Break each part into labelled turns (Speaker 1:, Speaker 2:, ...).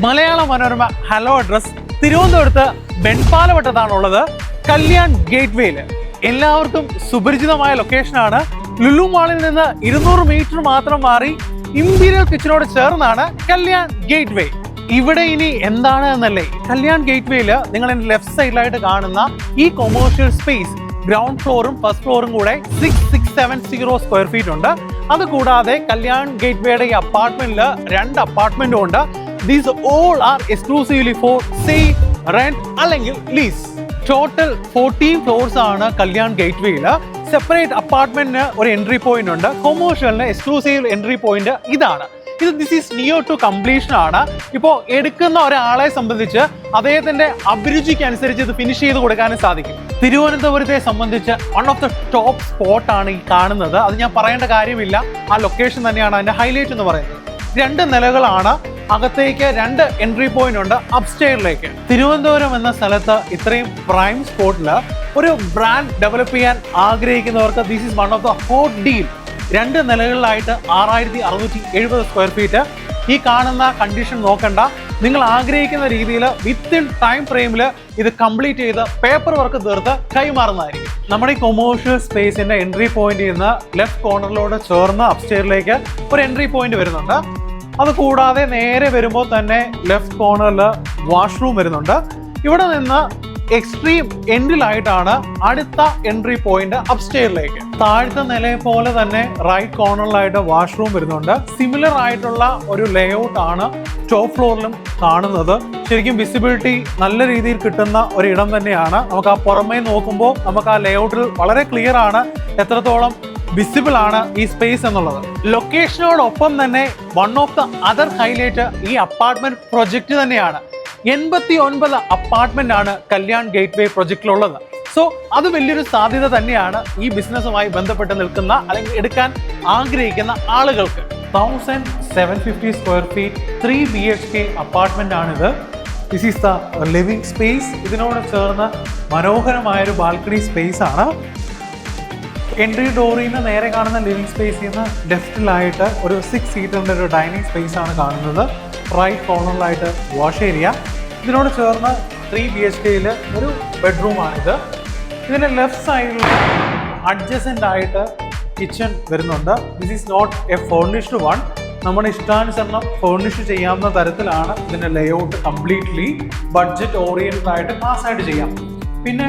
Speaker 1: Malayala Manorama hello address തിരുവനന്തപുരത്ത് വെൺപാലവട്ടത്താണുള്ളത്. Kalyan gate വേയിൽ എല്ലാവർക്കും സുപരിചിതമായ ലൊക്കേഷനാണ്. ലുലു മാളിൽ നിന്ന് 200 മീറ്റർ മാത്രം മാറി ഇമ്പീരിയൽ കിച്ചനോട് ചേർന്നാണ് കല്യാൺ ഗേറ്റ് വേ. ഇവിടെ ഇനി എന്താണ് എന്നല്ലേ, കല്യാൺ ഗേറ്റ് വേയിൽ നിങ്ങൾ എൻ്റെ ലെഫ്റ്റ് സൈഡിലായിട്ട് കാണുന്ന ഈ കൊമേഴ്ഷ്യൽ സ്പേസ് ഗ്രൗണ്ട് ഫ്ലോറും ഫസ്റ്റ് ഫ്ലോറും കൂടെ 6670 സ്ക്വയർ ഫീറ്റ് ഉണ്ട്. അതുകൂടാതെ കല്യാൺ ഗേറ്റ് വേയുടെ ഈ അപ്പാർട്ട്മെന്റിൽ 2 അപ്പാർട്ട്മെന്റും ഉണ്ട്. These all are exclusively for sale, rent അല്ലെങ്കിൽ lease. ടോട്ടൽ 14 ഫ്ലോർസ് ആണ് കല്യാൺ ഗേറ്റ് വേയിൽ. സെപ്പറേറ്റ് അപ്പാർട്ട്മെന്റിന് ഒരു എൻട്രി പോയിന്റ് ഉണ്ട്. കൊമേഴ്ഷ്യലിന് എക്സ്ക്ലൂസീവ് എൻട്രി പോയിന്റ് ഇതാണ്. This is near to completion ആണ്. ഇപ്പോൾ എടുക്കുന്ന ഒരാളെ സംബന്ധിച്ച് അദ്ദേഹത്തിന്റെ അഭിരുചിക്ക് അനുസരിച്ച് ഇത് ഫിനിഷ് ചെയ്ത് കൊടുക്കാനും സാധിക്കും. തിരുവനന്തപുരത്തെ സംബന്ധിച്ച് one of the top spot ആണ് ഈ കാണുന്നത്. അത് ഞാൻ പറയേണ്ട കാര്യമില്ല, ആ ലൊക്കേഷൻ തന്നെയാണ് അതിന്റെ ഹൈലൈറ്റ് എന്ന് പറയുന്നത്. 2 നിലകളാണ്, അകത്തേക്ക് 2 എൻട്രി പോയിന്റ് ഉണ്ട് അപ്സ്റ്റെയറിലേക്ക്. തിരുവനന്തപുരം എന്ന സ്ഥലത്ത് ഇത്രയും പ്രൈം സ്പോട്ടിൽ ഒരു ബ്രാൻഡ് ഡെവലപ്പ് ചെയ്യാൻ ആഗ്രഹിക്കുന്നവർക്ക് this is one of the hot deal. 2 നിലകളിലായിട്ട് 6670 square feet. ഈ കാണുന്ന കണ്ടീഷൻ നോക്കണ്ട, നിങ്ങൾ ആഗ്രഹിക്കുന്ന രീതിയിൽ വിത്തിൻ ടൈം ഫ്രെയിമിൽ ഇത് കംപ്ലീറ്റ് ചെയ്ത് പേപ്പർ വർക്ക് തീർത്ത് കൈമാറുന്നതായിരിക്കും. നമ്മുടെ ഈ കൊമേഴ്ഷ്യൽ സ്പേസിന്റെ എൻട്രി പോയിന്റിൽ നിന്ന് ലെഫ്റ്റ് കോർണറിലോട് ചേർന്ന് അപ്സ്റ്റെയറിലേക്ക് ഒരു എൻട്രി പോയിന്റ് വരുന്നുണ്ട്. അത് കൂടാതെ നേരെ വരുമ്പോൾ തന്നെ ലെഫ്റ്റ് കോർണറിൽ വാഷ്റൂം വരുന്നുണ്ട്. ഇവിടെ നിന്ന് എക്സ്ട്രീം എൻഡിലായിട്ടാണ് അടുത്ത എൻട്രി പോയിന്റ് അപ്സ്റ്റെയറിലേക്ക്. താഴത്തെ നിലയെ പോലെ തന്നെ റൈറ്റ് കോർണറിലായിട്ട് വാഷ്റൂം വരുന്നുണ്ട്. സിമിലർ ആയിട്ടുള്ള ഒരു ലേഔട്ട് ആണ് ടോപ്പ് ഫ്ലോറിലും കാണുന്നത്. ശരിക്കും വിസിബിലിറ്റി നല്ല രീതിയിൽ കിട്ടുന്ന ഒരു ഇടം തന്നെയാണ്. നമുക്ക് ആ പുറമേ നോക്കുമ്പോൾ നമുക്ക് ആ ലേഔട്ടിൽ വളരെ ക്ലിയർ ആണ് എത്രത്തോളം വിസിബിൾ ആണ് ഈ സ്പേസ് എന്നുള്ളത്. ലൊക്കേഷനോടൊപ്പം തന്നെ one of the other highlight ഈ അപ്പാർട്ട്മെന്റ് പ്രൊജക്ട് തന്നെയാണ്. 89 അപ്പാർട്ട്മെന്റ് ആണ് കല്യാൺ ഗേറ്റ് വേ പ്രൊജക്റ്റിലുള്ളത്. സോ അത് വലിയൊരു സാധ്യത തന്നെയാണ് ഈ ബിസിനസ്സുമായി ബന്ധപ്പെട്ട് നിൽക്കുന്ന അല്ലെങ്കിൽ എടുക്കാൻ ആഗ്രഹിക്കുന്ന ആളുകൾക്ക്. 1750 സ്ക്വയർ ഫീറ്റ് 3 BHK അപ്പാർട്ട്മെന്റ് ആണിത്. This is the living space. ഇതിനോട് ചേർന്ന് മനോഹരമായൊരു ബാൽക്കണി സ്പേസ് ആണ്. എൻട്രി ഡോറിൽ നിന്ന് നേരെ കാണുന്ന ലിവിംഗ് സ്പേസിൽ നിന്ന് ലെഫ്റ്റിലായിട്ട് ഒരു 6 സീറ്ററിൻ്റെ ഒരു ഡൈനിങ് സ്പേസ് ആണ് കാണുന്നത്. റൈറ്റ് കോർണറിലായിട്ട് വാഷ് ഏരിയ. ഇതിനോട് ചേർന്ന് 3 BHKയിൽ ഒരു ബെഡ്റൂമാണിത്. ഇതിൻ്റെ ലെഫ്റ്റ് സൈഡിൽ അഡ്ജസൻ്റ് ആയിട്ട് കിച്ചൺ വരുന്നുണ്ട്. This is not a furnished one. നമ്മുടെ ഇഷ്ടാനുസരണം ഫേർണിഷ് ചെയ്യാവുന്ന തരത്തിലാണ് ഇതിൻ്റെ ലേഔട്ട്. കംപ്ലീറ്റ്ലി ബഡ്ജറ്റ് ഓറിയൻറ്റഡ് ആയിട്ട് മാസ്സായിട്ട് ചെയ്യാം. പിന്നെ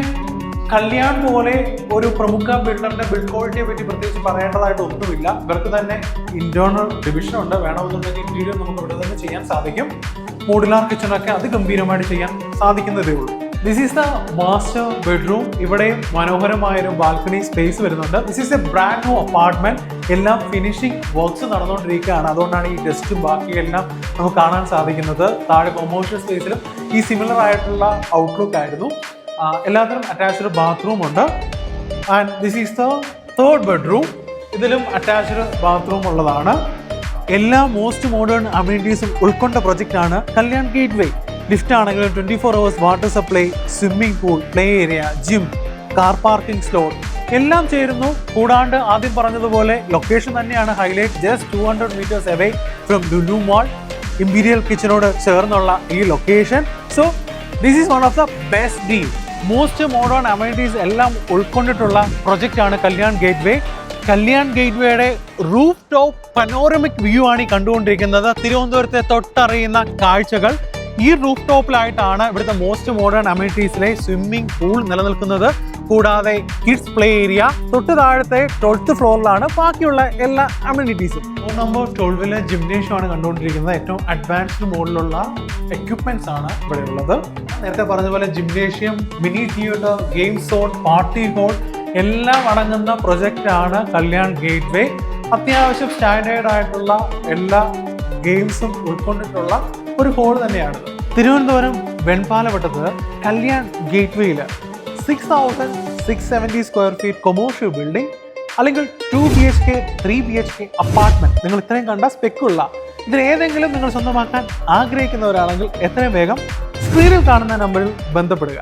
Speaker 1: കല്യാൺ പോലെ ഒരു പ്രമുഖ ബിൽഡറിന്റെ ബിൽഡ് ക്വാളിറ്റിയെ പറ്റി പ്രത്യേകിച്ച് പറയേണ്ടതായിട്ട് ഒന്നുമില്ല. ഇവർക്ക് തന്നെ ഇന്റേണൽ ഡിവിഷൻ ഉണ്ട്. വേണമെന്നുണ്ടെങ്കിൽ ഇന്റീരിയർ നമുക്ക് ഇവിടെ തന്നെ ചെയ്യാൻ സാധിക്കും. മോഡുലാർ കിച്ചണൊക്കെ അതിഗംഭീരമായിട്ട് ചെയ്യാൻ സാധിക്കുന്നതേ ഉള്ളൂ. This is the master bedroom. ഇവിടെ മനോഹരമായൊരു ബാൽക്കണി സ്പേസ് വരുന്നുണ്ട്. This is A brand new apartment. എല്ലാം ഫിനിഷിംഗ് വർക്ക്സ് നടന്നുകൊണ്ടിരിക്കുകയാണ്. അതുകൊണ്ടാണ് ഈ ഡസ്റ്റും ബാക്കിയെല്ലാം നമുക്ക് കാണാൻ സാധിക്കുന്നത്. താഴെ കൊമേഴ്ഷ്യൽ സ്പേസിലും ഈ സിമിലർ ആയിട്ടുള്ള ഔട്ട്ലുക്ക് ആയിരുന്നു. എല്ലാത്തിനും അറ്റാച്ച്ഡ് ബാത്റൂം ഉണ്ട്. And this is the 3rd bedroom. ഇതിലും അറ്റാച്ച്ഡ് ബാത്റൂം ഉള്ളതാണ്. എല്ലാ മോസ്റ്റ് മോഡേൺ അമ്യൂണിറ്റീസും ഉൾക്കൊണ്ട പ്രൊജക്റ്റ് ആണ് കല്യാൺ ഗേറ്റ് വേ. ലിഫ്റ്റ് ആണെങ്കിലും 24 hours water supply, swimming pool, play area, gym, car parking slot എല്ലാം ചേരുന്നു. കൂടാണ്ട് ആദ്യം പറഞ്ഞതുപോലെ ലൊക്കേഷൻ തന്നെയാണ് highlight. Just 200 meters away from Lulu mall, Imperial കിച്ചനോട് ചേർന്നുള്ള ഈ location. So this is one of the best deal. Most modern amenities എല്ലാം ഉൾക്കൊണ്ടിട്ടുള്ള പ്രൊജക്റ്റ് ആണ് കല്യാൺ ഗേറ്റ് വേ. കല്യാൺ ഗേറ്റ് വേയുടെ റൂഫ് ടോപ്പ് പനോറമിക് വ്യൂ ആണ് ഈ കണ്ടുകൊണ്ടിരിക്കുന്നത്. തിരുവനന്തപുരത്തെ തൊട്ടറിയുന്ന കാഴ്ചകൾ. ഈ റൂഫ് ടോപ്പിലായിട്ടാണ് ഇവിടുത്തെ മോസ്റ്റ് മോഡേൺ അമ്യൂണിറ്റീസിലെ സ്വിമ്മിംഗ് പൂൾ നിലനിൽക്കുന്നത്. കൂടാതെ കിഡ്സ് പ്ലേ ഏരിയ. തൊട്ട് താഴത്തെ 12th ഫ്ലോറിലാണ് ബാക്കിയുള്ള എല്ലാ അമ്യൂണിറ്റീസും. നമ്പർ 12 ജിംനേഷ്യം ആണ് കണ്ടുകൊണ്ടിരിക്കുന്നത്. ഏറ്റവും അഡ്വാൻസ്ഡ് മോഡലുള്ള എക്യുപ്മെന്റ്സ് ആണ് ഇവിടെ ഉള്ളത്. നേരത്തെ പറഞ്ഞ പോലെ gymnasium, mini theatre, game zone, party hall എല്ലാം അടങ്ങുന്ന പ്രൊജക്റ്റ് ആണ് കല്യാൺ ഗേറ്റ് വേ. അത്യാവശ്യം സ്റ്റാൻഡേർഡ് ആയിട്ടുള്ള എല്ലാ ഗെയിംസും ഉൾക്കൊണ്ടിട്ടുള്ള ഒരു ഹോൾ തന്നെയാണ്. തിരുവനന്തപുരം വെൺപാലവട്ടത്ത് കല്യാൺ ഗേറ്റ് വേയിൽ 6670 സ്ക്വയർ ഫീറ്റ് കൊമേഴ്ഷ്യൽ ബിൽഡിംഗ് അല്ലെങ്കിൽ 2 BHK 3 BHK അപ്പാർട്ട്മെന്റ്. നിങ്ങൾ ഇത്രയും കണ്ട സ്പെക്കുള്ള ഇതിൽ ഏതെങ്കിലും നിങ്ങൾ സ്വന്തമാക്കാൻ ആഗ്രഹിക്കുന്നവരാണെങ്കിൽ എത്രയും വേഗം സ്ക്രീനിൽ കാണുന്ന നമ്പറിൽ ബന്ധപ്പെടുക.